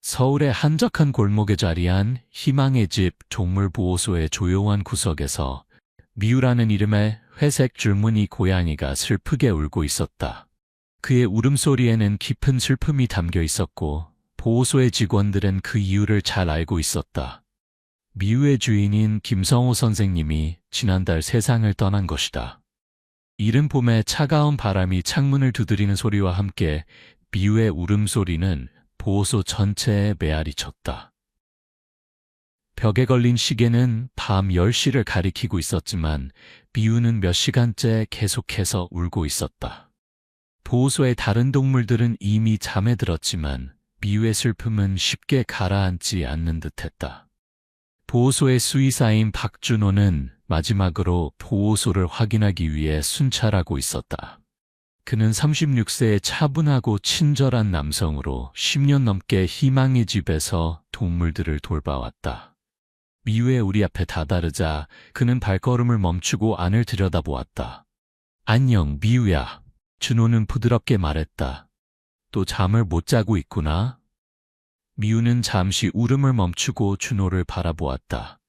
서울의 한적한 골목에 자리한 희망의 집 동물보호소의 조용한 구석에서 미우라는 이름의 회색 줄무늬 고양이가 슬프게 울고 있었다. 그의 울음소리에는 깊은 슬픔이 담겨 있었고 보호소의 직원들은 그 이유를 잘 알고 있었다. 미우의 주인인 김성호 선생님이 지난달 세상을 떠난 것이다. 이른 봄에 차가운 바람이 창문을 두드리는 소리와 함께 미우의 울음소리는 보호소 전체에 메아리 쳤다. 벽에 걸린 시계는 밤 10시를 가리키고 있었지만 미우는 몇 시간째 계속해서 울고 있었다. 보호소의 다른 동물들은 이미 잠에 들었지만 미우의 슬픔은 쉽게 가라앉지 않는 듯했다. 보호소의 수의사인 박준호는 마지막으로 보호소를 확인하기 위해 순찰하고 있었다. 그는 36세의 차분하고 친절한 남성으로 10년 넘게 희망의 집에서 동물들을 돌봐왔다. 미우의 우리 앞에 다다르자 그는 발걸음을 멈추고 안을 들여다보았다. 안녕, 미우야. 준호는 부드럽게 말했다. 또 잠을 못 자고 있구나. 미우는 잠시 울음을 멈추고 준호를 바라보았다.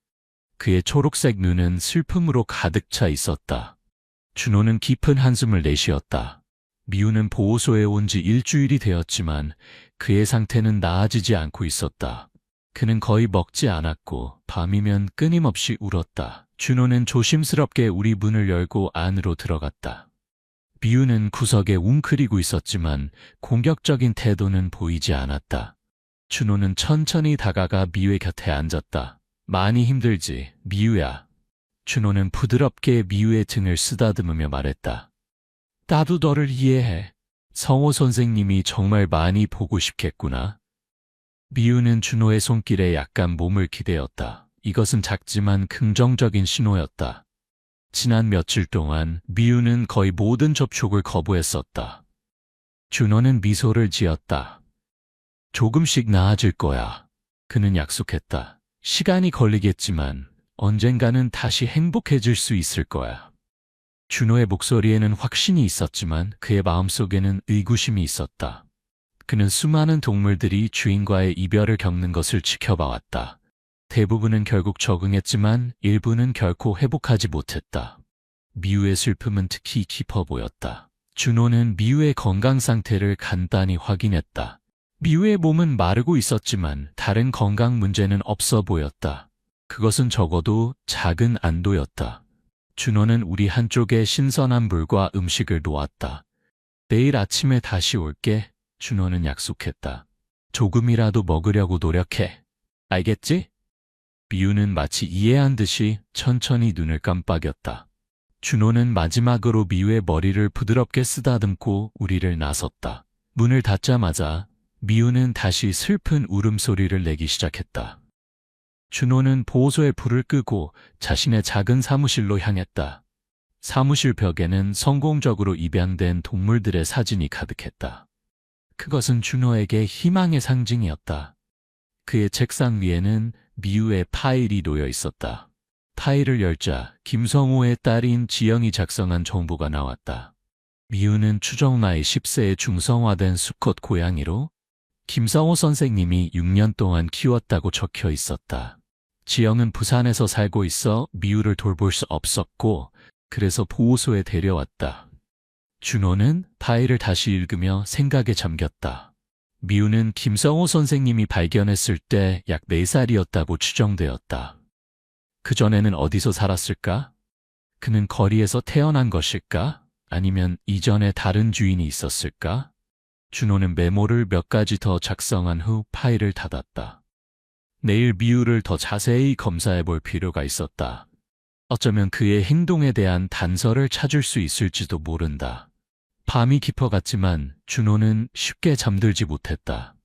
그의 초록색 눈은 슬픔으로 가득 차 있었다. 준호는 깊은 한숨을 내쉬었다. 미우는 보호소에 온 지 일주일이 되었지만 그의 상태는 나아지지 않고 있었다. 그는 거의 먹지 않았고 밤이면 끊임없이 울었다. 준호는 조심스럽게 우리 문을 열고 안으로 들어갔다. 미우는 구석에 웅크리고 있었지만 공격적인 태도는 보이지 않았다. 준호는 천천히 다가가 미우의 곁에 앉았다. 많이 힘들지, 미우야. 준호는 부드럽게 미우의 등을 쓰다듬으며 말했다. 나도 너를 이해해. 성호 선생님이 정말 많이 보고 싶겠구나. 미우는 준호의 손길에 약간 몸을 기대었다. 이것은 작지만 긍정적인 신호였다. 지난 며칠 동안 미우는 거의 모든 접촉을 거부했었다. 준호는 미소를 지었다. 조금씩 나아질 거야. 그는 약속했다. 시간이 걸리겠지만 언젠가는 다시 행복해질 수 있을 거야. 준호의 목소리에는 확신이 있었지만 그의 마음속에는 의구심이 있었다. 그는 수많은 동물들이 주인과의 이별을 겪는 것을 지켜봐왔다. 대부분은 결국 적응했지만 일부는 결코 회복하지 못했다. 미우의 슬픔은 특히 깊어 보였다. 준호는 미우의 건강 상태를 간단히 확인했다. 미우의 몸은 마르고 있었지만 다른 건강 문제는 없어 보였다. 그것은 적어도 작은 안도였다. 준호는 우리 한쪽에 신선한 물과 음식을 놓았다. 내일 아침에 다시 올게. 준호는 약속했다. 조금이라도 먹으려고 노력해. 알겠지? 미우는 마치 이해한 듯이 천천히 눈을 깜빡였다. 준호는 마지막으로 미우의 머리를 부드럽게 쓰다듬고 우리를 나섰다. 문을 닫자마자 미우는 다시 슬픈 울음소리를 내기 시작했다. 준호는 보호소에 불을 끄고 자신의 작은 사무실로 향했다. 사무실 벽에는 성공적으로 입양된 동물들의 사진이 가득했다. 그것은 준호에게 희망의 상징이었다. 그의 책상 위에는 미우의 파일이 놓여 있었다. 파일을 열자 김성호의 딸인 지영이 작성한 정보가 나왔다. 미우는 추정 나이 10세의 중성화된 수컷 고양이로 김성호 선생님이 6년 동안 키웠다고 적혀 있었다. 지영은 부산에서 살고 있어 미우를 돌볼 수 없었고 그래서 보호소에 데려왔다. 준호는 파일을 다시 읽으며 생각에 잠겼다. 미우는 김성호 선생님이 발견했을 때 약 4살이었다고 추정되었다. 그전에는 어디서 살았을까? 그는 거리에서 태어난 것일까? 아니면 이전에 다른 주인이 있었을까? 준호는 메모를 몇 가지 더 작성한 후 파일을 닫았다. 내일 미우를 더 자세히 검사해 볼 필요가 있었다. 어쩌면 그의 행동에 대한 단서를 찾을 수 있을지도 모른다. 밤이 깊어갔지만 준호는 쉽게 잠들지 못했다.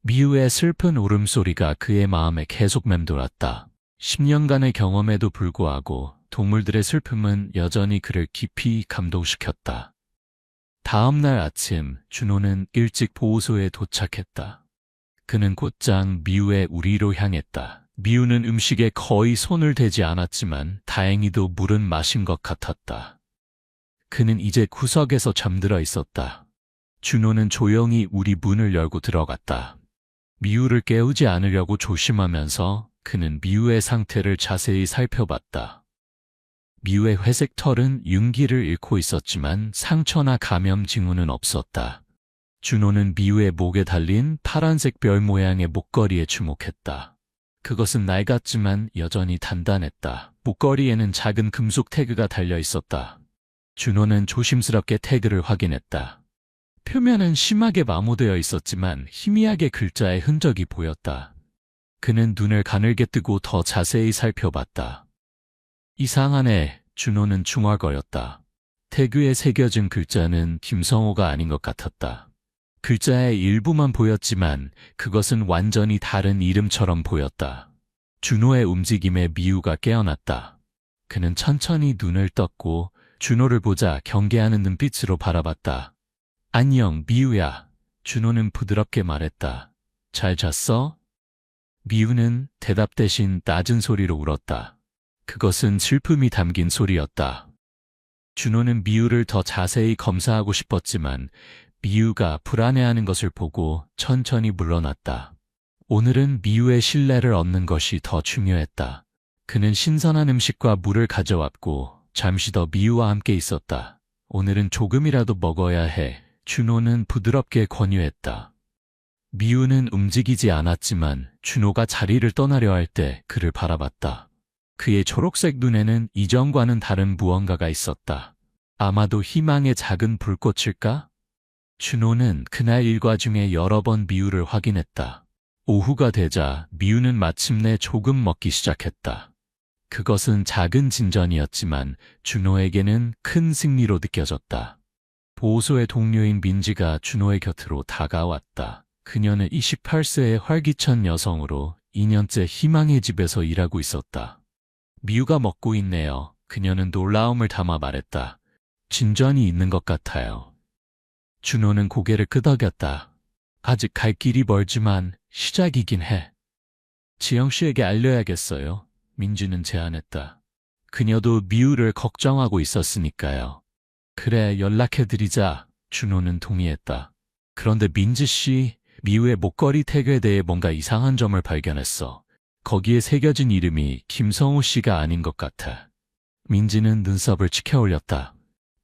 미우의 슬픈 울음소리가 그의 마음에 계속 맴돌았다. 10년간의 경험에도 불구하고 동물들의 슬픔은 여전히 그를 깊이 감동시켰다. 다음 날 아침 준호는 일찍 보호소에 도착했다. 그는 곧장 미우의 우리로 향했다. 미우는 음식에 거의 손을 대지 않았지만 다행히도 물은 마신 것 같았다. 그는 이제 구석에서 잠들어 있었다. 준호는 조용히 우리 문을 열고 들어갔다. 미우를 깨우지 않으려고 조심하면서 그는 미우의 상태를 자세히 살펴봤다. 미우의 회색 털은 윤기를 잃고 있었지만 상처나 감염 징후는 없었다. 준호는 미우의 목에 달린 파란색 별 모양의 목걸이에 주목했다. 그것은 낡았지만 여전히 단단했다. 목걸이에는 작은 금속 태그가 달려 있었다. 준호는 조심스럽게 태그를 확인했다. 표면은 심하게 마모되어 있었지만 희미하게 글자의 흔적이 보였다. 그는 눈을 가늘게 뜨고 더 자세히 살펴봤다. 이상하네. 준호는 중얼거렸다. 태그에 새겨진 글자는 김성호가 아닌 것 같았다. 글자의 일부만 보였지만 그것은 완전히 다른 이름처럼 보였다. 준호의 움직임에 미우가 깨어났다. 그는 천천히 눈을 떴고 준호를 보자 경계하는 눈빛으로 바라봤다. 안녕, 미우야. 준호는 부드럽게 말했다. 잘 잤어? 미우는 대답 대신 낮은 소리로 울었다. 그것은 슬픔이 담긴 소리였다. 준호는 미우를 더 자세히 검사하고 싶었지만 미우가 불안해하는 것을 보고 천천히 물러났다. 오늘은 미우의 신뢰를 얻는 것이 더 중요했다. 그는 신선한 음식과 물을 가져왔고 잠시 더 미우와 함께 있었다. 오늘은 조금이라도 먹어야 해. 준호는 부드럽게 권유했다. 미우는 움직이지 않았지만 준호가 자리를 떠나려 할 때 그를 바라봤다. 그의 초록색 눈에는 이전과는 다른 무언가가 있었다. 아마도 희망의 작은 불꽃일까? 준호는 그날 일과 중에 여러 번 미우를 확인했다. 오후가 되자 미우는 마침내 조금 먹기 시작했다. 그것은 작은 진전이었지만 준호에게는 큰 승리로 느껴졌다. 보호소의 동료인 민지가 준호의 곁으로 다가왔다. 그녀는 28세의 활기찬 여성으로 2년째 희망의 집에서 일하고 있었다. 미우가 먹고 있네요. 그녀는 놀라움을 담아 말했다. 진전이 있는 것 같아요. 준호는 고개를 끄덕였다. 아직 갈 길이 멀지만 시작이긴 해. 지영 씨에게 알려야겠어요. 민지는 제안했다. 그녀도 미우를 걱정하고 있었으니까요. 그래, 연락해드리자. 준호는 동의했다. 그런데 민지 씨, 미우의 목걸이 태그에 대해 뭔가 이상한 점을 발견했어. 거기에 새겨진 이름이 김성호 씨가 아닌 것 같아. 민지는 눈썹을 치켜 올렸다.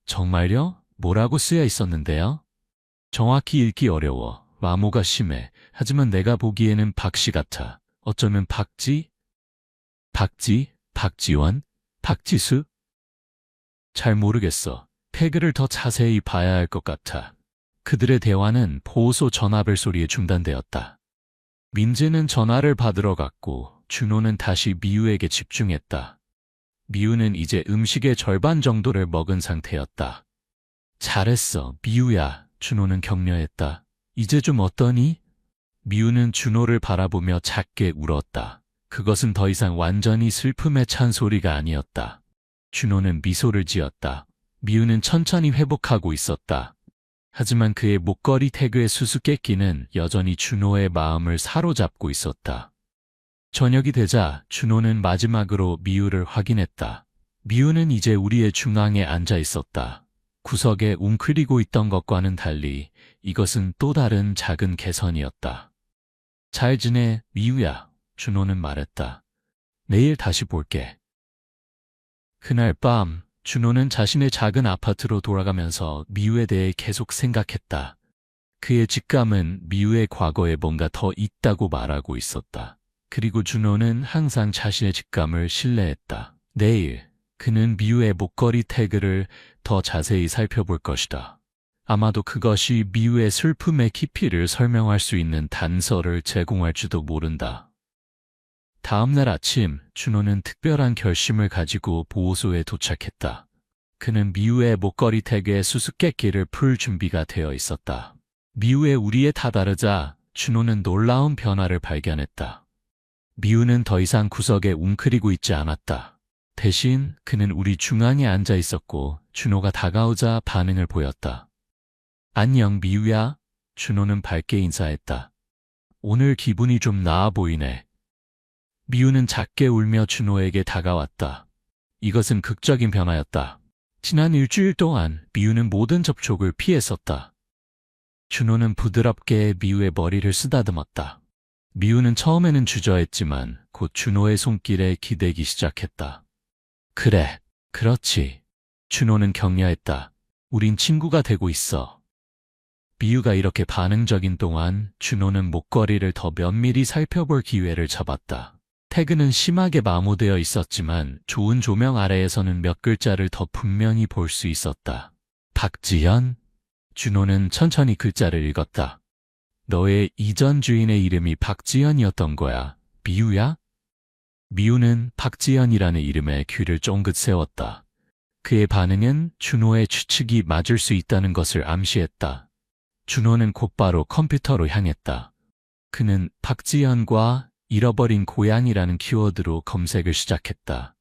정말요? 뭐라고 쓰여 있었는데요? 정확히 읽기 어려워. 마모가 심해. 하지만 내가 보기에는 박씨 같아. 어쩌면 박지? 박지원? 박지수? 잘 모르겠어. 태그를 더 자세히 봐야 할 것 같아. 그들의 대화는 보호소 전화벨 소리에 중단되었다. 민지는 전화를 받으러 갔고 준호는 다시 미우에게 집중했다. 미우는 이제 음식의 절반 정도를 먹은 상태였다. 잘했어, 미우야. 준호는 격려했다. 이제 좀 어떠니? 미우는 준호를 바라보며 작게 울었다. 그것은 더 이상 완전히 슬픔에 찬 소리가 아니었다. 준호는 미소를 지었다. 미우는 천천히 회복하고 있었다. 하지만 그의 목걸이 태그의 수수께끼는 여전히 준호의 마음을 사로잡고 있었다. 저녁이 되자 준호는 마지막으로 미우를 확인했다. 미우는 이제 우리의 중앙에 앉아 있었다. 구석에 웅크리고 있던 것과는 달리 이것은 또 다른 작은 개선이었다. 잘 지내, 미우야. 준호는 말했다. 내일 다시 볼게. 그날 밤 준호는 자신의 작은 아파트로 돌아가면서 미우에 대해 계속 생각했다. 그의 직감은 미우의 과거에 뭔가 더 있다고 말하고 있었다. 그리고 준호는 항상 자신의 직감을 신뢰했다. 내일 그는 미우의 목걸이 태그를 더 자세히 살펴볼 것이다. 아마도 그것이 미우의 슬픔의 깊이를 설명할 수 있는 단서를 제공할지도 모른다. 다음 날 아침 준호는 특별한 결심을 가지고 보호소에 도착했다. 그는 미우의 목걸이 태그의 수수께끼를 풀 준비가 되어 있었다. 미우의 우리에 다다르자 준호는 놀라운 변화를 발견했다. 미우는 더 이상 구석에 웅크리고 있지 않았다. 대신 그는 우리 중앙에 앉아 있었고 준호가 다가오자 반응을 보였다. 안녕, 미우야. 준호는 밝게 인사했다. 오늘 기분이 좀 나아 보이네. 미우는 작게 울며 준호에게 다가왔다. 이것은 극적인 변화였다. 지난 일주일 동안 미우는 모든 접촉을 피했었다. 준호는 부드럽게 미우의 머리를 쓰다듬었다. 미우는 처음에는 주저했지만 곧 준호의 손길에 기대기 시작했다. 그래, 그렇지. 준호는 격려했다. 우린 친구가 되고 있어. 미우가 이렇게 반응적인 동안 준호는 목걸이를 더 면밀히 살펴볼 기회를 잡았다. 태그는 심하게 마모되어 있었지만 좋은 조명 아래에서는 몇 글자를 더 분명히 볼 수 있었다. 박지연? 준호는 천천히 글자를 읽었다. 너의 이전 주인의 이름이 박지연이었던 거야. 미우야? 미우는 박지연이라는 이름에 귀를 쫑긋 세웠다. 그의 반응은 준호의 추측이 맞을 수 있다는 것을 암시했다. 준호는 곧바로 컴퓨터로 향했다. 그는 박지연과 잃어버린 고양이라는 키워드로 검색을 시작했다.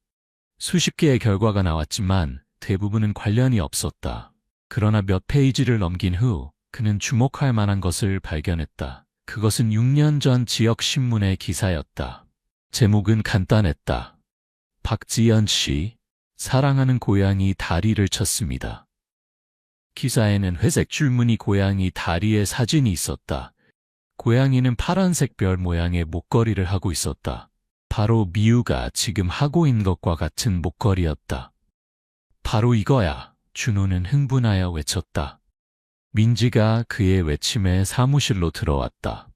수십 개의 결과가 나왔지만 대부분은 관련이 없었다. 그러나 몇 페이지를 넘긴 후 그는 주목할 만한 것을 발견했다. 그것은 6년 전 지역 신문의 기사였다. 제목은 간단했다. 박지연 씨, 사랑하는 고양이 다리를 쳤습니다. 기사에는 회색 줄무늬 고양이 다리의 사진이 있었다. 고양이는 파란색 별 모양의 목걸이를 하고 있었다. 바로 미우가 지금 하고 있는 것과 같은 목걸이였다. 바로 이거야. 준호는 흥분하여 외쳤다. 민지가 그의 외침에 사무실로 들어왔다.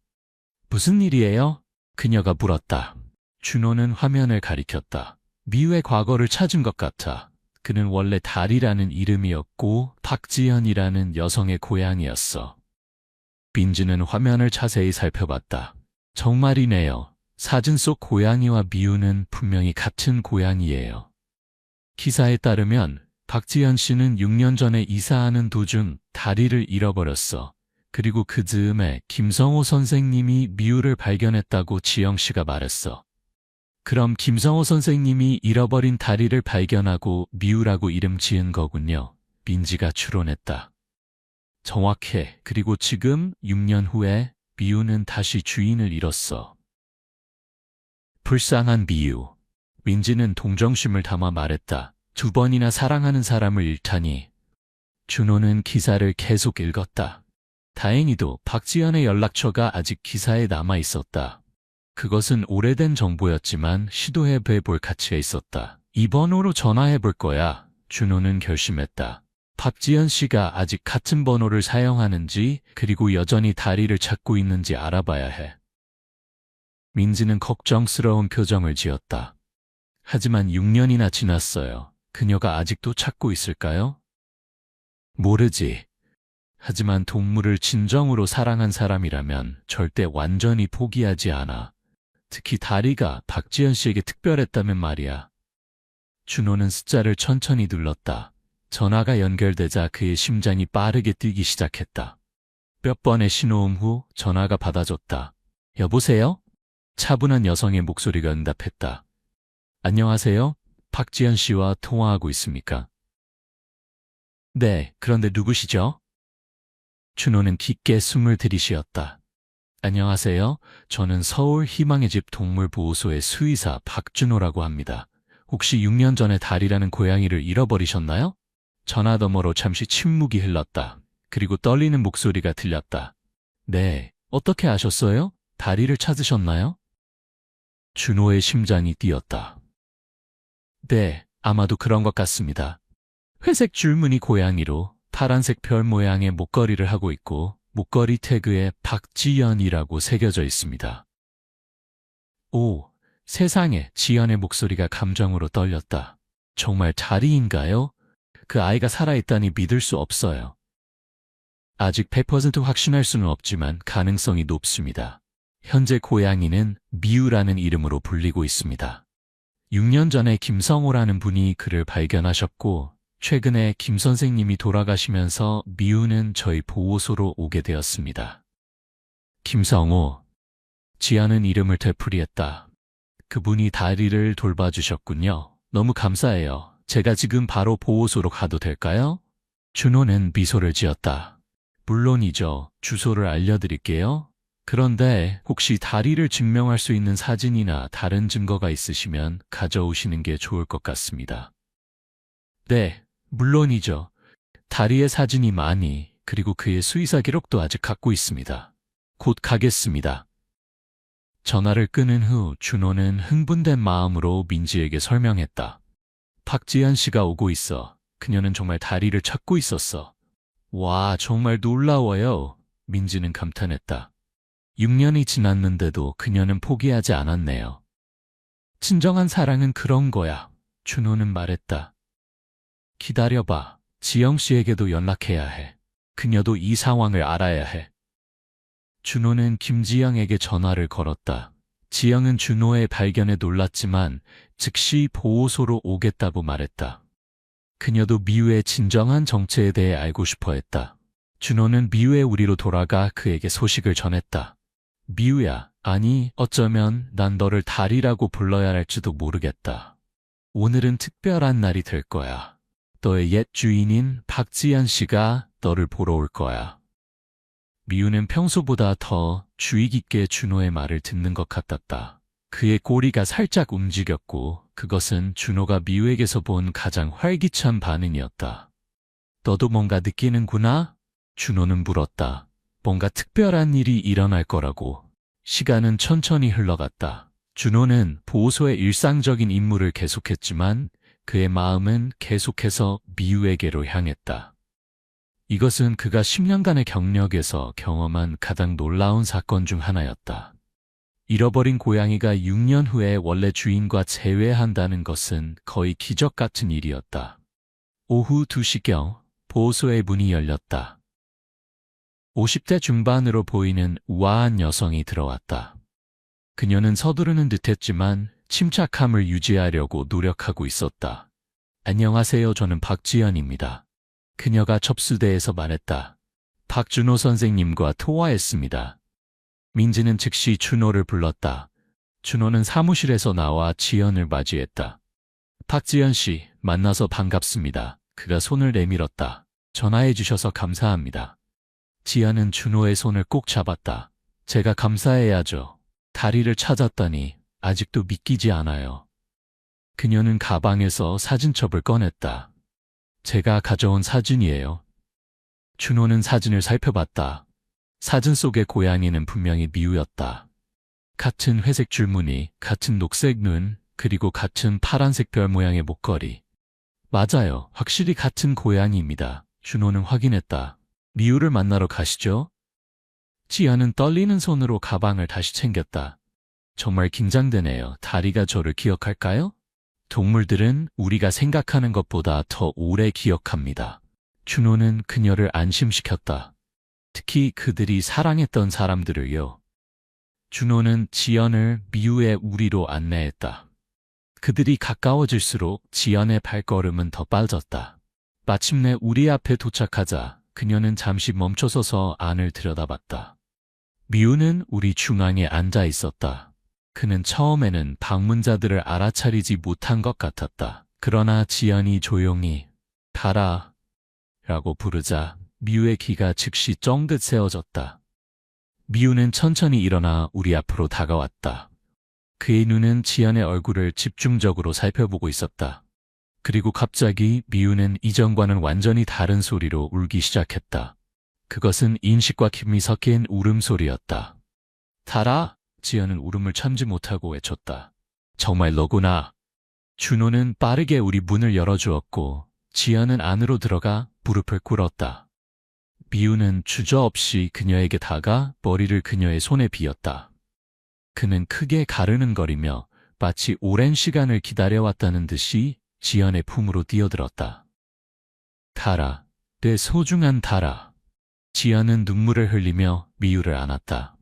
무슨 일이에요? 그녀가 물었다. 준호는 화면을 가리켰다. 미우의 과거를 찾은 것 같아. 그는 원래 달이라는 이름이었고 박지연이라는 여성의 고양이였어. 민지는 화면을 자세히 살펴봤다. 정말이네요. 사진 속 고양이와 미우는 분명히 같은 고양이예요. 기사에 따르면 박지연 씨는 6년 전에 이사하는 도중 다리를 잃어버렸어. 그리고 그 즈음에 김성호 선생님이 미우를 발견했다고 지영 씨가 말했어. 그럼 김성호 선생님이 잃어버린 다리를 발견하고 미우라고 이름 지은 거군요. 민지가 추론했다. 정확해. 그리고 지금 6년 후에 미우는 다시 주인을 잃었어. 불쌍한 미우. 민지는 동정심을 담아 말했다. 2번이나 사랑하는 사람을 잃다니. 준호는 기사를 계속 읽었다. 다행히도 박지연의 연락처가 아직 기사에 남아 있었다. 그것은 오래된 정보였지만 시도해 볼 가치가 있었다. 이 번호로 전화해 볼 거야. 준호는 결심했다. 박지연 씨가 아직 같은 번호를 사용하는지 그리고 여전히 다리를 찾고 있는지 알아봐야 해. 민지는 걱정스러운 표정을 지었다. 하지만 6년이나 지났어요. 그녀가 아직도 찾고 있을까요? 모르지. 하지만 동물을 진정으로 사랑한 사람이라면 절대 완전히 포기하지 않아. 특히 다리가 박지연 씨에게 특별했다면 말이야. 준호는 숫자를 천천히 눌렀다. 전화가 연결되자 그의 심장이 빠르게 뛰기 시작했다. 몇 번의 신호음 후 전화가 받아줬다. 여보세요? 차분한 여성의 목소리가 응답했다. 안녕하세요? 박지연 씨와 통화하고 있습니까? 네, 그런데 누구시죠? 준호는 깊게 숨을 들이쉬었다. 안녕하세요. 저는 서울 희망의 집 동물보호소의 수의사 박준호라고 합니다. 혹시 6년 전에 달이라는 고양이를 잃어버리셨나요? 전화 너머로 잠시 침묵이 흘렀다. 그리고 떨리는 목소리가 들렸다. 네, 어떻게 아셨어요? 다리를 찾으셨나요? 준호의 심장이 뛰었다. 네, 아마도 그런 것 같습니다. 회색 줄무늬 고양이로 파란색 별 모양의 목걸이를 하고 있고 목걸이 태그에 박지연이라고 새겨져 있습니다. 오, 세상에. 지연의 목소리가 감정으로 떨렸다. 정말 다리인가요? 그 아이가 살아있다니 믿을 수 없어요. 아직 100% 확신할 수는 없지만 가능성이 높습니다. 현재 고양이는 미우라는 이름으로 불리고 있습니다. 6년 전에 김성호라는 분이 그를 발견하셨고 최근에 김 선생님이 돌아가시면서 미우는 저희 보호소로 오게 되었습니다. 김성호. 지연은 이름을 되풀이했다. 그분이 다리를 돌봐주셨군요. 너무 감사해요. 제가 지금 바로 보호소로 가도 될까요? 준호는 미소를 지었다. 물론이죠. 주소를 알려드릴게요. 그런데 혹시 다리를 증명할 수 있는 사진이나 다른 증거가 있으시면 가져오시는 게 좋을 것 같습니다. 네, 물론이죠. 다리의 사진이 많이, 그리고 그의 수의사 기록도 아직 갖고 있습니다. 곧 가겠습니다. 전화를 끊은 후 준호는 흥분된 마음으로 민지에게 설명했다. 박지현 씨가 오고 있어. 그녀는 정말 다리를 찾고 있었어. 와, 정말 놀라워요. 민지는 감탄했다. 6년이 지났는데도 그녀는 포기하지 않았네요. 진정한 사랑은 그런 거야. 준호는 말했다. 기다려봐. 지영 씨에게도 연락해야 해. 그녀도 이 상황을 알아야 해. 준호는 김지영에게 전화를 걸었다. 지영은 준호의 발견에 놀랐지만 즉시 보호소로 오겠다고 말했다. 그녀도 미우의 진정한 정체에 대해 알고 싶어 했다. 준호는 미우의 우리로 돌아가 그에게 소식을 전했다. 미우야, 아니, 어쩌면 난 너를 달이라고 불러야 할지도 모르겠다. 오늘은 특별한 날이 될 거야. 너의 옛 주인인 박지현 씨가 너를 보러 올 거야. 미우는 평소보다 더 주의 깊게 준호의 말을 듣는 것 같았다. 그의 꼬리가 살짝 움직였고 그것은 준호가 미우에게서 본 가장 활기찬 반응이었다. 너도 뭔가 느끼는구나? 준호는 물었다. 뭔가 특별한 일이 일어날 거라고. 시간은 천천히 흘러갔다. 준호는 보호소의 일상적인 임무를 계속했지만 그의 마음은 계속해서 미우에게로 향했다. 이것은 그가 10년간의 경력에서 경험한 가장 놀라운 사건 중 하나였다. 잃어버린 고양이가 6년 후에 원래 주인과 재회한다는 것은 거의 기적 같은 일이었다. 오후 2시경 보호소의 문이 열렸다. 50대 중반으로 보이는 우아한 여성이 들어왔다. 그녀는 서두르는 듯했지만 침착함을 유지하려고 노력하고 있었다. 안녕하세요, 저는 박지연입니다. 그녀가 접수대에서 말했다. 박준호 선생님과 통화했습니다. 민지는 즉시 준호를 불렀다. 준호는 사무실에서 나와 지연을 맞이했다. 박지연 씨, 만나서 반갑습니다. 그가 손을 내밀었다. 전화해 주셔서 감사합니다. 지연은 준호의 손을 꼭 잡았다. 제가 감사해야죠. 다리를 찾았다니 아직도 믿기지 않아요. 그녀는 가방에서 사진첩을 꺼냈다. 제가 가져온 사진이에요. 준호는 사진을 살펴봤다. 사진 속의 고양이는 분명히 미우였다. 같은 회색 줄무늬, 같은 녹색 눈, 그리고 같은 파란색 별 모양의 목걸이. 맞아요. 확실히 같은 고양이입니다. 준호는 확인했다. 미우를 만나러 가시죠? 지연은 떨리는 손으로 가방을 다시 챙겼다. 정말 긴장되네요. 다리가 저를 기억할까요? 동물들은 우리가 생각하는 것보다 더 오래 기억합니다. 준호는 그녀를 안심시켰다. 특히 그들이 사랑했던 사람들을요. 준호는 지연을 미우의 우리로 안내했다. 그들이 가까워질수록 지연의 발걸음은 더 빨랐다. 마침내 우리 앞에 도착하자 그녀는 잠시 멈춰서서 안을 들여다봤다. 미우는 우리 중앙에 앉아 있었다. 그는 처음에는 방문자들을 알아차리지 못한 것 같았다. 그러나 지연이 조용히 가라 라고 부르자 미우의 귀가 즉시 쫑긋 세워졌다. 미우는 천천히 일어나 우리 앞으로 다가왔다. 그의 눈은 지연의 얼굴을 집중적으로 살펴보고 있었다. 그리고 갑자기 미우는 이전과는 완전히 다른 소리로 울기 시작했다. 그것은 인식과 기쁨이 섞인 울음소리였다. 달아! 지연은 울음을 참지 못하고 외쳤다. 정말 너구나. 준호는 빠르게 우리 문을 열어주었고 지연은 안으로 들어가 무릎을 꿇었다. 미우는 주저없이 그녀에게 다가 머리를 그녀의 손에 비었다. 그는 크게 가르는거리며 마치 오랜 시간을 기다려왔다는 듯이 지연의 품으로 뛰어들었다. 달아, 내 소중한 달아. 지연은 눈물을 흘리며 미우를 안았다.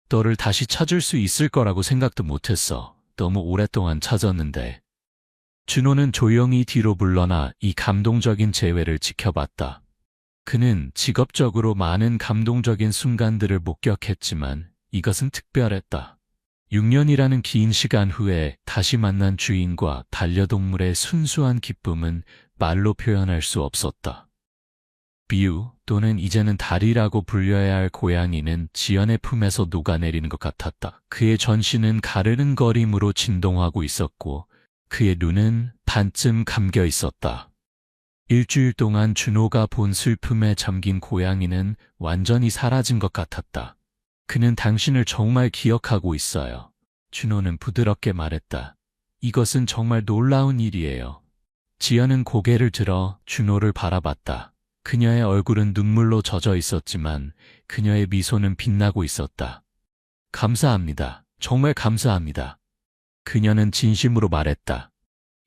너를 다시 찾을 수 있을 거라고 생각도 못했어. 너무 오랫동안 찾았는데. 준호는 조용히 뒤로 물러나 이 감동적인 재회를 지켜봤다. 그는 직업적으로 많은 감동적인 순간들을 목격했지만 이것은 특별했다. 6년이라는 긴 시간 후에 다시 만난 주인과 반려동물의 순수한 기쁨은 말로 표현할 수 없었다. 미우 또는 이제는 달이라고 불려야 할 고양이는 지연의 품에서 녹아내리는 것 같았다. 그의 전신은 가르는 거림으로 진동하고 있었고 그의 눈은 반쯤 감겨 있었다. 일주일 동안 준호가 본 슬픔에 잠긴 고양이는 완전히 사라진 것 같았다. 그는 당신을 정말 기억하고 있어요. 준호는 부드럽게 말했다. 이것은 정말 놀라운 일이에요. 지연은 고개를 들어 준호를 바라봤다. 그녀의 얼굴은 눈물로 젖어 있었지만 그녀의 미소는 빛나고 있었다. 감사합니다. 정말 감사합니다. 그녀는 진심으로 말했다.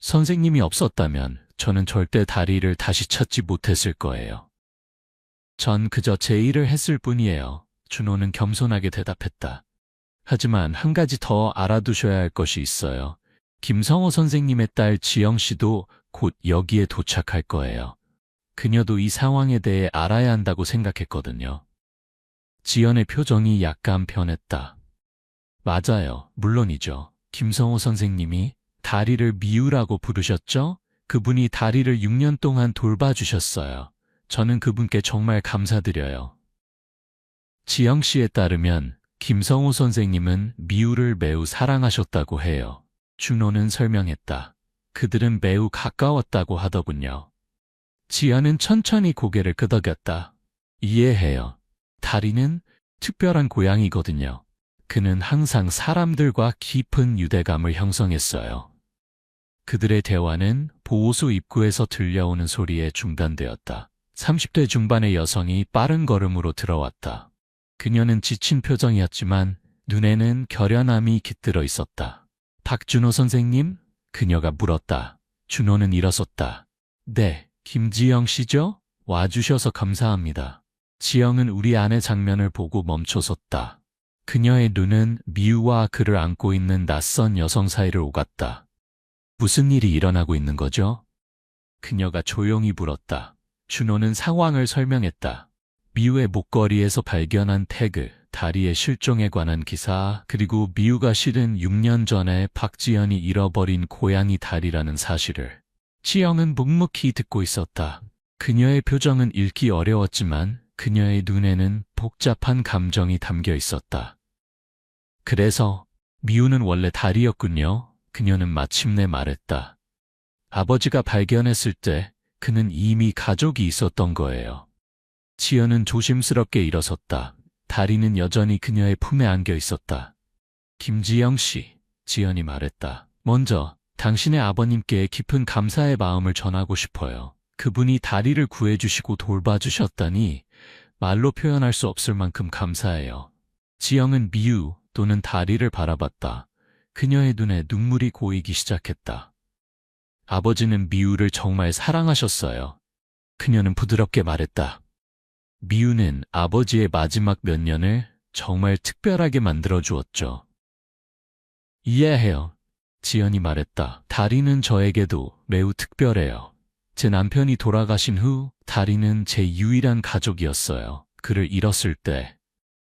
선생님이 없었다면 저는 절대 다리를 다시 찾지 못했을 거예요. 전 그저 제 일을 했을 뿐이에요. 준호는 겸손하게 대답했다. 하지만 한 가지 더 알아두셔야 할 것이 있어요. 김성호 선생님의 딸 지영 씨도 곧 여기에 도착할 거예요. 그녀도 이 상황에 대해 알아야 한다고 생각했거든요. 지연의 표정이 약간 변했다. 맞아요. 물론이죠. 김성호 선생님이 다리를 미우라고 부르셨죠? 그분이 다리를 6년 동안 돌봐주셨어요. 저는 그분께 정말 감사드려요. 지영 씨에 따르면 김성호 선생님은 미우를 매우 사랑하셨다고 해요. 준호는 설명했다. 그들은 매우 가까웠다고 하더군요. 지연은 천천히 고개를 끄덕였다. 이해해요. 다리는 특별한 고양이거든요. 그는 항상 사람들과 깊은 유대감을 형성했어요. 그들의 대화는 보호소 입구에서 들려오는 소리에 중단되었다. 30대 중반의 여성이 빠른 걸음으로 들어왔다. 그녀는 지친 표정이었지만 눈에는 결연함이 깃들어 있었다. 박준호 선생님? 그녀가 물었다. 준호는 일어섰다. 네, 김지영 씨죠? 와주셔서 감사합니다. 지영은 우리 아내 장면을 보고 멈춰섰다. 그녀의 눈은 미우와 그를 안고 있는 낯선 여성 사이를 오갔다. 무슨 일이 일어나고 있는 거죠? 그녀가 조용히 물었다. 준호는 상황을 설명했다. 미우의 목걸이에서 발견한 태그, 다리의 실종에 관한 기사, 그리고 미우가 실은 6년 전에 박지연이 잃어버린 고양이 다리라는 사실을. 지영은 묵묵히 듣고 있었다. 그녀의 표정은 읽기 어려웠지만 그녀의 눈에는 복잡한 감정이 담겨 있었다. 그래서 미우는 원래 다리였군요. 그녀는 마침내 말했다. 아버지가 발견했을 때 그는 이미 가족이 있었던 거예요. 지연은 조심스럽게 일어섰다. 다리는 여전히 그녀의 품에 안겨 있었다. 김지영 씨, 지연이 말했다. 먼저 당신의 아버님께 깊은 감사의 마음을 전하고 싶어요. 그분이 다리를 구해주시고 돌봐주셨다니 말로 표현할 수 없을 만큼 감사해요. 지영은 미우 또는 다리를 바라봤다. 그녀의 눈에 눈물이 고이기 시작했다. 아버지는 미우를 정말 사랑하셨어요. 그녀는 부드럽게 말했다. 미우는 아버지의 마지막 몇 년을 정말 특별하게 만들어주었죠. 이해해요. 지연이 말했다. 다리는 저에게도 매우 특별해요. 제 남편이 돌아가신 후 다리는 제 유일한 가족이었어요. 그를 잃었을 때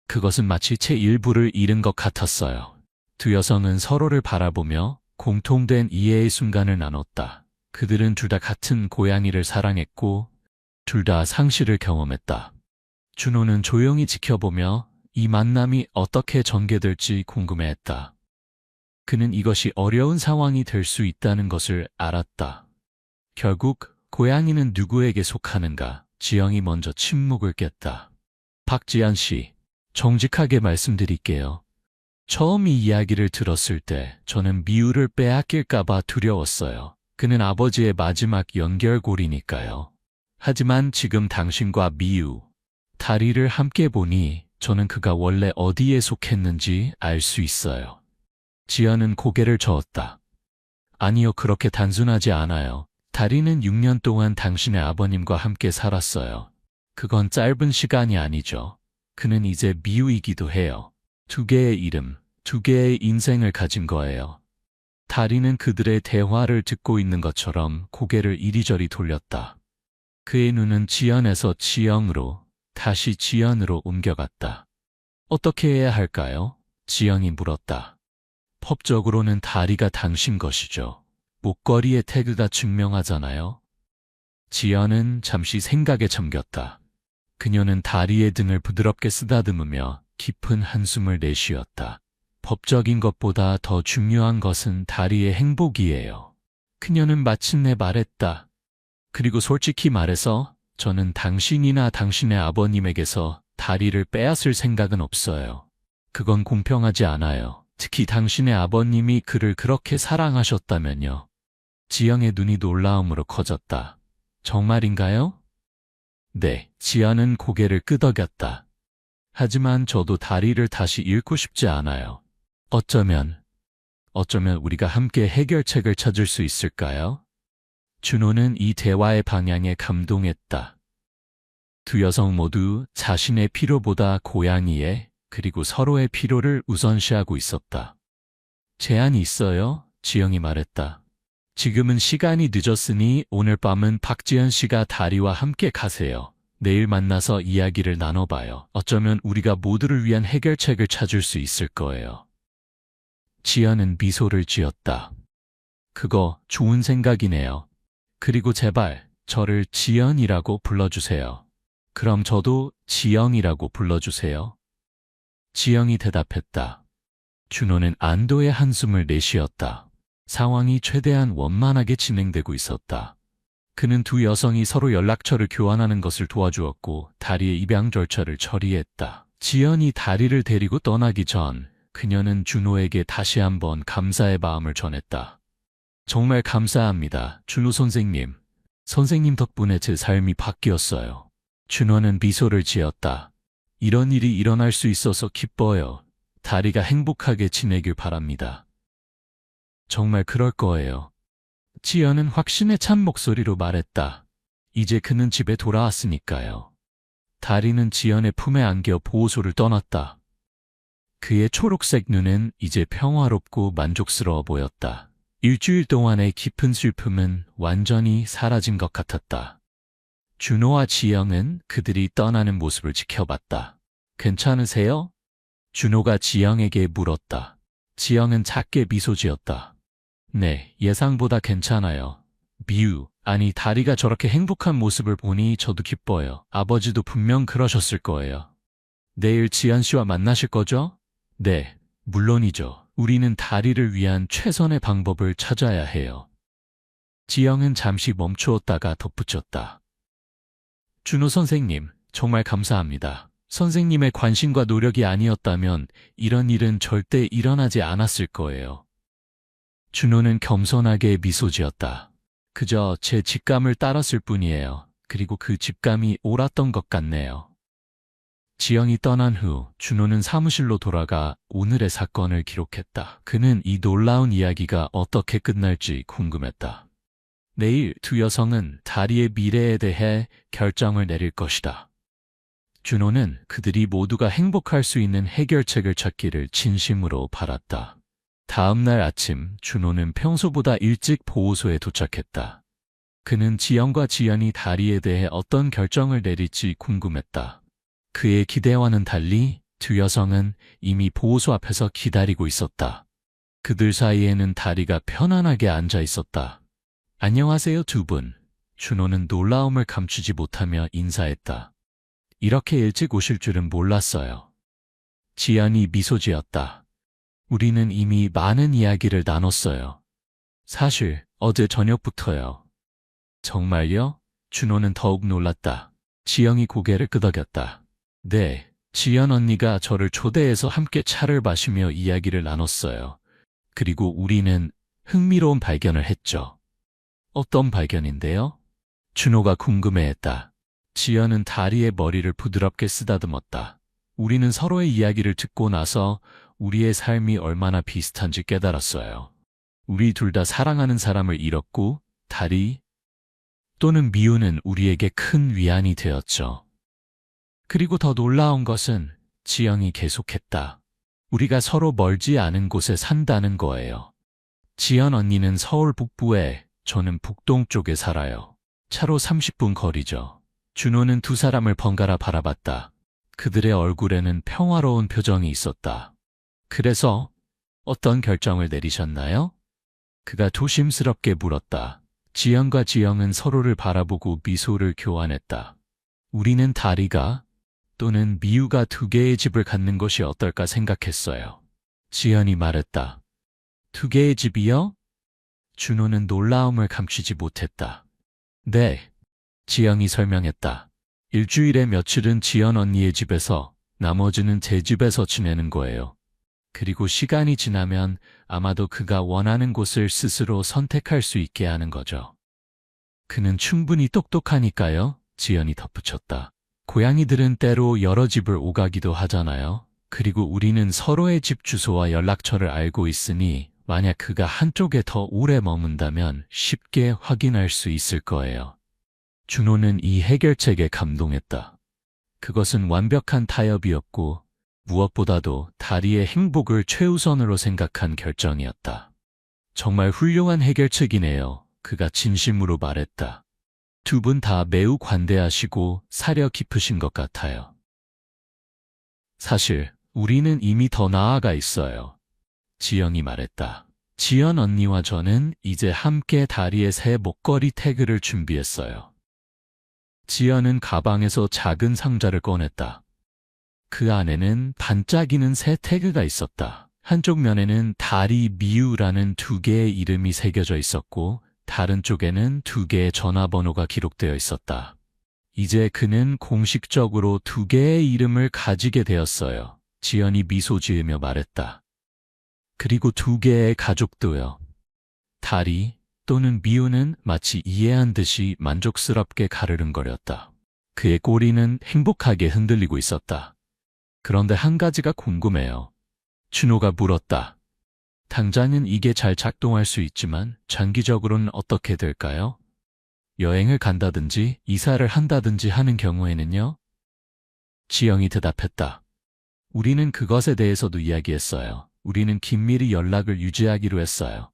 그것은 마치 제 일부를 잃은 것 같았어요. 두 여성은 서로를 바라보며 공통된 이해의 순간을 나눴다. 그들은 둘 다 같은 고양이를 사랑했고 둘 다 상실을 경험했다. 준호는 조용히 지켜보며 이 만남이 어떻게 전개될지 궁금해했다. 그는 이것이 어려운 상황이 될 수 있다는 것을 알았다. 결국 고양이는 누구에게 속하는가? 지영이 먼저 침묵을 깼다. 박지연 씨, 정직하게 말씀드릴게요. 처음 이 이야기를 들었을 때 저는 미우를 빼앗길까봐 두려웠어요. 그는 아버지의 마지막 연결고리니까요. 하지만 지금 당신과 미우, 다리를 함께 보니 저는 그가 원래 어디에 속했는지 알 수 있어요. 지연은 고개를 저었다. 아니요, 그렇게 단순하지 않아요. 다리는 6년 동안 당신의 아버님과 함께 살았어요. 그건 짧은 시간이 아니죠. 그는 이제 미우이기도 해요. 두 개의 이름, 두 개의 인생을 가진 거예요. 다리는 그들의 대화를 듣고 있는 것처럼 고개를 이리저리 돌렸다. 그의 눈은 지연에서 지영으로, 다시 지연으로 옮겨갔다. 어떻게 해야 할까요? 지영이 물었다. 법적으로는 다리가 당신 것이죠. 목걸이의 태그가 증명하잖아요. 지연은 잠시 생각에 잠겼다. 그녀는 다리의 등을 부드럽게 쓰다듬으며 깊은 한숨을 내쉬었다. 법적인 것보다 더 중요한 것은 다리의 행복이에요. 그녀는 마침내 말했다. 그리고 솔직히 말해서 저는 당신이나 당신의 아버님에게서 다리를 빼앗을 생각은 없어요. 그건 공평하지 않아요. 특히 당신의 아버님이 그를 그렇게 사랑하셨다면요. 지영의 눈이 놀라움으로 커졌다. 정말인가요? 네, 지연은 고개를 끄덕였다. 하지만 저도 다리를 다시 잃고 싶지 않아요. 어쩌면 우리가 함께 해결책을 찾을 수 있을까요? 준호는 이 대화의 방향에 감동했다. 두 여성 모두 자신의 필요보다 고양이의 그리고 서로의 필요를 우선시하고 있었다. 제안이 있어요? 지영이 말했다. 지금은 시간이 늦었으니 오늘 밤은 박지연 씨가 다리와 함께 가세요. 내일 만나서 이야기를 나눠봐요. 어쩌면 우리가 모두를 위한 해결책을 찾을 수 있을 거예요. 지연은 미소를 지었다. 그거 좋은 생각이네요. 그리고 제발 저를 지연이라고 불러주세요. 그럼 저도 지영이라고 불러주세요. 지영이 대답했다. 준호는 안도의 한숨을 내쉬었다. 상황이 최대한 원만하게 진행되고 있었다. 그는 두 여성이 서로 연락처를 교환하는 것을 도와주었고 다리의 입양 절차를 처리했다. 지연이 다리를 데리고 떠나기 전 그녀는 준호에게 다시 한번 감사의 마음을 전했다. 정말 감사합니다, 준호 선생님. 선생님 덕분에 제 삶이 바뀌었어요. 준호는 미소를 지었다. 이런 일이 일어날 수 있어서 기뻐요. 다리가 행복하게 지내길 바랍니다. 정말 그럴 거예요. 지연은 확신에 찬 목소리로 말했다. 이제 그는 집에 돌아왔으니까요. 다리는 지연의 품에 안겨 보호소를 떠났다. 그의 초록색 눈은 이제 평화롭고 만족스러워 보였다. 일주일 동안의 깊은 슬픔은 완전히 사라진 것 같았다. 준호와 지영은 그들이 떠나는 모습을 지켜봤다. 괜찮으세요? 준호가 지영에게 물었다. 지영은 작게 미소 지었다. 네, 예상보다 괜찮아요. 아니 다리가 저렇게 행복한 모습을 보니 저도 기뻐요. 아버지도 분명 그러셨을 거예요. 내일 지연 씨와 만나실 거죠? 네, 물론이죠. 우리는 다리를 위한 최선의 방법을 찾아야 해요. 지영은 잠시 멈추었다가 덧붙였다. 준호 선생님, 정말 감사합니다. 선생님의 관심과 노력이 아니었다면 이런 일은 절대 일어나지 않았을 거예요. 준호는 겸손하게 미소 지었다. 그저 제 직감을 따랐을 뿐이에요. 그리고 그 직감이 옳았던 것 같네요. 지영이 떠난 후 준호는 사무실로 돌아가 오늘의 사건을 기록했다. 그는 이 놀라운 이야기가 어떻게 끝날지 궁금했다. 내일 두 여성은 다리의 미래에 대해 결정을 내릴 것이다. 준호는 그들이 모두가 행복할 수 있는 해결책을 찾기를 진심으로 바랐다. 다음 날 아침 준호는 평소보다 일찍 보호소에 도착했다. 그는 지영과 지연이 다리에 대해 어떤 결정을 내릴지 궁금했다. 그의 기대와는 달리 두 여성은 이미 보호소 앞에서 기다리고 있었다. 그들 사이에는 다리가 편안하게 앉아 있었다. 안녕하세요 두 분. 준호는 놀라움을 감추지 못하며 인사했다. 이렇게 일찍 오실 줄은 몰랐어요. 지연이 미소 지었다. 우리는 이미 많은 이야기를 나눴어요. 사실 어제 저녁부터요. 정말요? 준호는 더욱 놀랐다. 지영이 고개를 끄덕였다. 네, 지연 언니가 저를 초대해서 함께 차를 마시며 이야기를 나눴어요. 그리고 우리는 흥미로운 발견을 했죠. 어떤 발견인데요? 준호가 궁금해했다. 지연은 다리의 머리를 부드럽게 쓰다듬었다. 우리는 서로의 이야기를 듣고 나서 우리의 삶이 얼마나 비슷한지 깨달았어요. 우리 둘 다 사랑하는 사람을 잃었고 다리 또는 미우는 우리에게 큰 위안이 되었죠. 그리고 더 놀라운 것은 지영이 계속했다. 우리가 서로 멀지 않은 곳에 산다는 거예요. 지연 언니는 서울 북부에, 저는 북동쪽에 살아요. 차로 30분 거리죠. 준호는 두 사람을 번갈아 바라봤다. 그들의 얼굴에는 평화로운 표정이 있었다. 그래서 어떤 결정을 내리셨나요? 그가 조심스럽게 물었다. 지연과 지영은 서로를 바라보고 미소를 교환했다. 우리는 다리가 또는 미우가 두 개의 집을 갖는 것이 어떨까 생각했어요. 지연이 말했다. 두 개의 집이요? 준호는 놀라움을 감추지 못했다. 네, 지영이 설명했다. 일주일에 며칠은 지연 언니의 집에서, 나머지는 제 집에서 지내는 거예요. 그리고 시간이 지나면 아마도 그가 원하는 곳을 스스로 선택할 수 있게 하는 거죠. 그는 충분히 똑똑하니까요. 지연이 덧붙였다. 고양이들은 때로 여러 집을 오가기도 하잖아요. 그리고 우리는 서로의 집 주소와 연락처를 알고 있으니 만약 그가 한쪽에 더 오래 머문다면 쉽게 확인할 수 있을 거예요. 준호는 이 해결책에 감동했다. 그것은 완벽한 타협이었고 무엇보다도 다리의 행복을 최우선으로 생각한 결정이었다. 정말 훌륭한 해결책이네요. 그가 진심으로 말했다. 두 분 다 매우 관대하시고 사려 깊으신 것 같아요. 사실 우리는 이미 더 나아가 있어요. 지영이 말했다. 지연 언니와 저는 이제 함께 다리의 새 목걸이 태그를 준비했어요. 지연은 가방에서 작은 상자를 꺼냈다. 그 안에는 반짝이는 새 태그가 있었다. 한쪽 면에는 다리 미우라는 2개의 이름이 새겨져 있었고 다른 쪽에는 2개의 전화번호가 기록되어 있었다. 이제 그는 공식적으로 2개의 이름을 가지게 되었어요. 지연이 미소 지으며 말했다. 그리고 2개의 가족도요. 다리 또는 미우는 마치 이해한 듯이 만족스럽게 가르릉거렸다. 그의 꼬리는 행복하게 흔들리고 있었다. 그런데 한 가지가 궁금해요. 준호가 물었다. 당장은 이게 잘 작동할 수 있지만 장기적으로는 어떻게 될까요? 여행을 간다든지 이사를 한다든지 하는 경우에는요? 지영이 대답했다. 우리는 그것에 대해서도 이야기했어요. 우리는 긴밀히 연락을 유지하기로 했어요.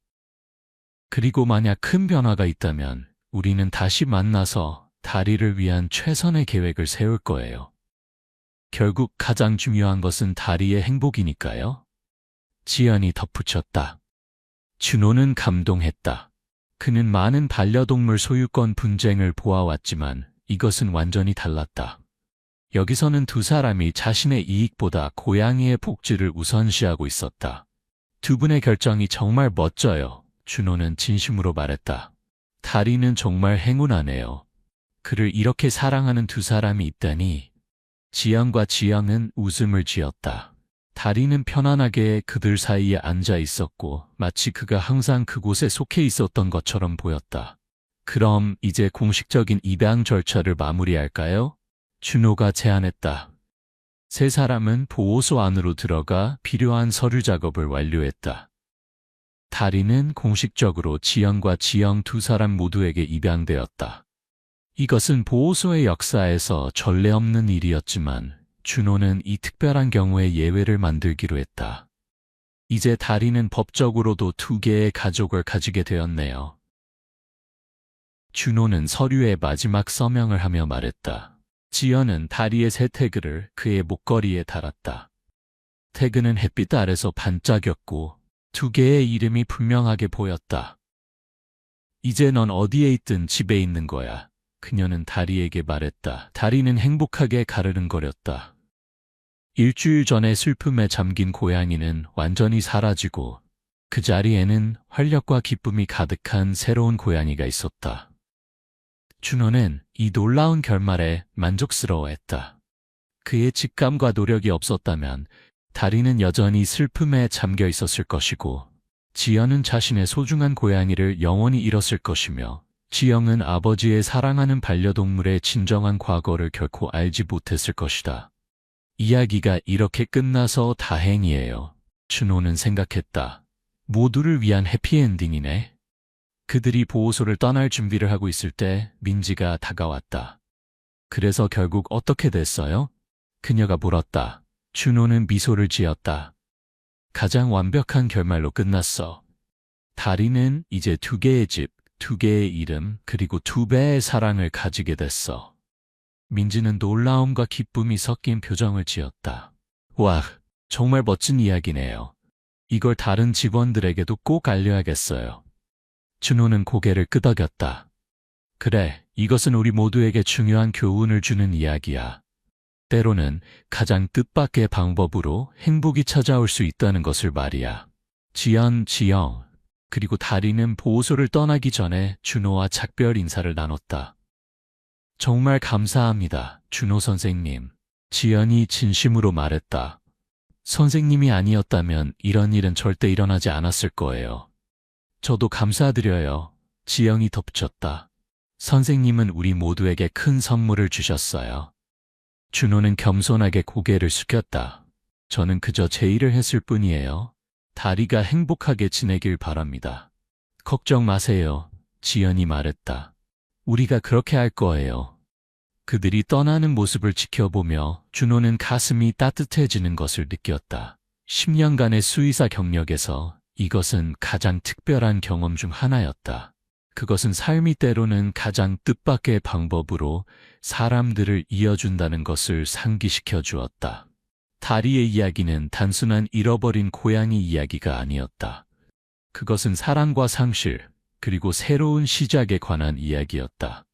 그리고 만약 큰 변화가 있다면 우리는 다시 만나서 다리를 위한 최선의 계획을 세울 거예요. 결국 가장 중요한 것은 다리의 행복이니까요. 지연이 덧붙였다. 준호는 감동했다. 그는 많은 반려동물 소유권 분쟁을 보아왔지만 이것은 완전히 달랐다. 여기서는 두 사람이 자신의 이익보다 고양이의 복지를 우선시하고 있었다. 두 분의 결정이 정말 멋져요. 준호는 진심으로 말했다. 다리는 정말 행운하네요. 그를 이렇게 사랑하는 두 사람이 있다니. 지연과 지영은 웃음을 지었다. 다리는 편안하게 그들 사이에 앉아 있었고 마치 그가 항상 그곳에 속해 있었던 것처럼 보였다. 그럼 이제 공식적인 입양 절차를 마무리할까요? 준호가 제안했다. 세 사람은 보호소 안으로 들어가 필요한 서류 작업을 완료했다. 다리는 공식적으로 지연과 지영 두 사람 모두에게 입양되었다. 이것은 보호소의 역사에서 전례 없는 일이었지만 준호는 이 특별한 경우에 예외를 만들기로 했다. 이제 다리는 법적으로도 2개의 가족을 가지게 되었네요. 준호는 서류에 마지막 서명을 하며 말했다. 지연은 다리의 새 태그를 그의 목걸이에 달았다. 태그는 햇빛 아래서 반짝였고 2개의 이름이 분명하게 보였다. 이제 넌 어디에 있든 집에 있는 거야. 그녀는 다리에게 말했다. 다리는 행복하게 가르릉거렸다. 일주일 전에 슬픔에 잠긴 고양이는 완전히 사라지고 그 자리에는 활력과 기쁨이 가득한 새로운 고양이가 있었다. 준호는 이 놀라운 결말에 만족스러워했다. 그의 직감과 노력이 없었다면 다리는 여전히 슬픔에 잠겨 있었을 것이고 지연은 자신의 소중한 고양이를 영원히 잃었을 것이며 지영은 아버지의 사랑하는 반려동물의 진정한 과거를 결코 알지 못했을 것이다. 이야기가 이렇게 끝나서 다행이에요. 준호는 생각했다. 모두를 위한 해피엔딩이네. 그들이 보호소를 떠날 준비를 하고 있을 때 민지가 다가왔다. 그래서 결국 어떻게 됐어요? 그녀가 물었다. 준호는 미소를 지었다. 가장 완벽한 결말로 끝났어. 다리는 이제 2개의 집, 2개의 이름, 그리고 2배의 사랑을 가지게 됐어. 민지는 놀라움과 기쁨이 섞인 표정을 지었다. 와, 정말 멋진 이야기네요. 이걸 다른 직원들에게도 꼭 알려야겠어요. 준호는 고개를 끄덕였다. 그래, 이것은 우리 모두에게 중요한 교훈을 주는 이야기야. 때로는 가장 뜻밖의 방법으로 행복이 찾아올 수 있다는 것을 말이야. 지연, 지영, 그리고 다리는 보호소를 떠나기 전에 준호와 작별 인사를 나눴다. 정말 감사합니다, 준호 선생님. 지연이 진심으로 말했다. 선생님이 아니었다면 이런 일은 절대 일어나지 않았을 거예요. 저도 감사드려요. 지영이 덧붙였다. 선생님은 우리 모두에게 큰 선물을 주셨어요. 준호는 겸손하게 고개를 숙였다. 저는 그저 제 일을 했을 뿐이에요. 다리가 행복하게 지내길 바랍니다. 걱정 마세요. 지연이 말했다. 우리가 그렇게 할 거예요. 그들이 떠나는 모습을 지켜보며 준호는 가슴이 따뜻해지는 것을 느꼈다. 10년간의 수의사 경력에서 이것은 가장 특별한 경험 중 하나였다. 그것은 삶이 때로는 가장 뜻밖의 방법으로 사람들을 이어준다는 것을 상기시켜 주었다. 다리의 이야기는 단순한 잃어버린 고양이 이야기가 아니었다. 그것은 사랑과 상실, 그리고 새로운 시작에 관한 이야기였다.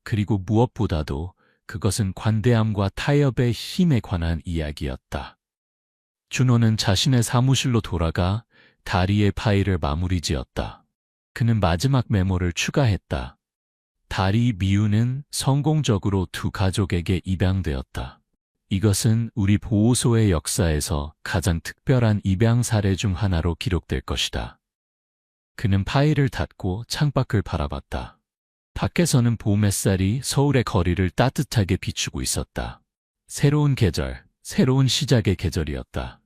그리고 무엇보다도 그것은 관대함과 타협의 힘에 관한 이야기였다. 준호는 자신의 사무실로 돌아가 다리의 파일을 마무리 지었다. 그는 마지막 메모를 추가했다. 다리 미우는 성공적으로 두 가족에게 입양되었다. 이것은 우리 보호소의 역사에서 가장 특별한 입양 사례 중 하나로 기록될 것이다. 그는 파일을 닫고 창밖을 바라봤다. 밖에서는 봄 햇살이 서울의 거리를 따뜻하게 비추고 있었다. 새로운 계절, 새로운 시작의 계절이었다.